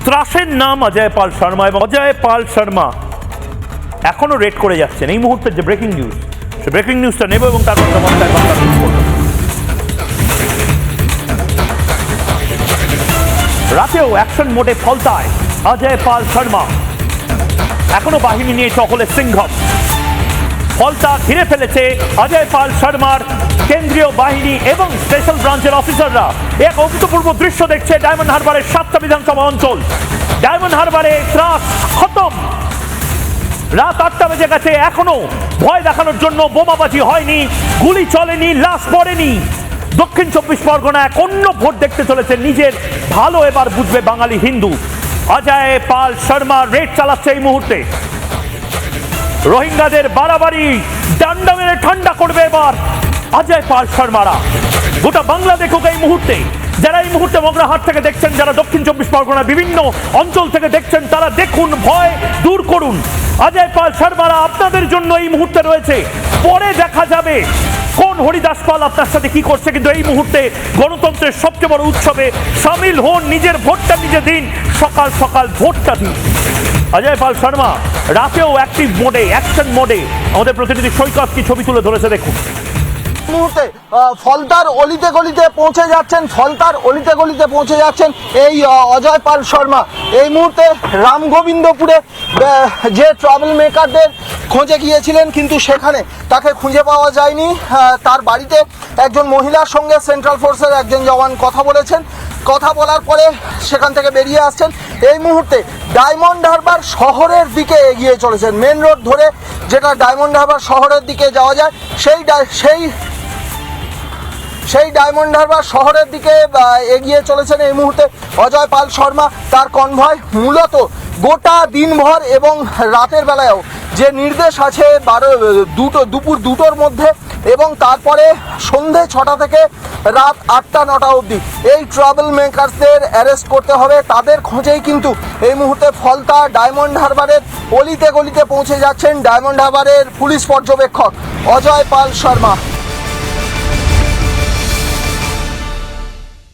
ত্রাসের নাম অজয় পাল শর্মা, এবং অজয় পাল শর্মা এখনো রেড করে যাচ্ছেন। এই মুহূর্তে যে ব্রেকিং নিউজ, সে ব্রেকিং নিউজটা নেব এবং তারপর চমৎকার বার্তা পেশ করব। রাতেও অ্যাকশন মোডে ফলতায় অজয় পাল শর্মা, এখনো বাহিনী নিয়ে টহলে সিংঘম। ফলতা ঘিরে ফেলেছে অজয় পাল শর্মার কেন্দ্রীয় বাহিনী এবং স্পেশাল ব্রাঞ্চের অফিসাররা। এক অভূতপূর্ব দৃশ্য দেখছে ডায়মন্ড হারবারের 7টা বিধানসভা অঞ্চল। ডায়মন্ড হারবারে ত্রাস খতম। রাত 8টা বেজে গেছে, এখনো ভয় দেখানোর জন্য বোমাবাজি হয়নি, গুলি চলেনি, লাশ পড়েনি। দক্ষিণ 24 পরগনায় এক অন্য ভোট দেখতে চলেছে নিজের ভালো এবার বুঝবে বাঙালি হিন্দু। অজয় পাল শর্মা রেড চালাচ্ছে এই মুহূর্তে। রোহিঙ্গাদের বাড়াবাড়ি ডান্ডা মেরে ঠান্ডা করবে এবার অজয় পাল শর্মারা। গোটা বাংলা দেখুক এই মুহূর্তে। যারা এই মুহূর্তে মগরাহাট থেকে দেখছেন, যারা দক্ষিণ 24 পরগনার বিভিন্ন অঞ্চল থেকে দেখছেন, তারা দেখুন, ভয় দূর করুন। অজয় পাল শর্মারা আপনাদের জন্য এই মুহূর্তে রয়েছে। পরে দেখা যাবে কোন হরিদাস পাল আপনার সাথে কি করছে, কিন্তু এই মুহূর্তে গণতন্ত্রের সবচেয়ে বড় উৎসবে সামিল হন। নিজের ভোটটা নিজে দিন, সকাল সকাল ভোটটা দিন। অজয় পাল শর্মা রাতেও অ্যাক্টিভ মোডে, অ্যাকশন মোডে। আমাদের প্রতিনিধি সৈকত কি ছবি তুলে ধরেছে দেখুন। মুহূর্তে ফলতার অলিতে গলিতে পৌঁছে যাচ্ছেন, ফলতার অলিতে গলিতে পৌঁছে যাচ্ছেন এই অজয় পাল শর্মা। এই মুহূর্তে রামগোবিন্দপুরে যে ট্রাভেল মেকারদের খোঁজে গিয়েছিলেন, কিন্তু সেখানে তাকে খুঁজে পাওয়া যায়নি। তার বাড়িতে একজন মহিলার সঙ্গে সেন্ট্রাল ফোর্সের একজন জওয়ান কথা বলেছেন। কথা বলার পরে সেখান থেকে বেরিয়ে আসছেন। এই মুহূর্তে ডায়মন্ড হারবার শহরের দিকে এগিয়ে চলেছেন। মেন রোড ধরে যেটা ডায়মন্ড হারবার শহরের দিকে যাওয়া যায়, সেই ডায়মন্ড হারবার শহরের দিকে এগিয়ে চলেছেন এই মুহূর্তে অজয় পাল শর্মা। তার কনভয় মূলত গোটা দিনভর এবং রাতের বেলায়ও যে নির্দেশ আছে দুপুর 2টোর মধ্যে এবং তারপরে সন্ধে 6টা থেকে রাত 8টা-9টা অবধি এই ট্রাভেল মেকারসদের অ্যারেস্ট করতে হবে। তাদের খোঁজেই কিন্তু এই মুহূর্তে ফলতা ডায়মন্ড হারবারের অলিতে গলিতে পৌঁছে যাচ্ছেন ডায়মন্ড হারবারের পুলিশ পর্যবেক্ষক অজয় পাল শর্মা।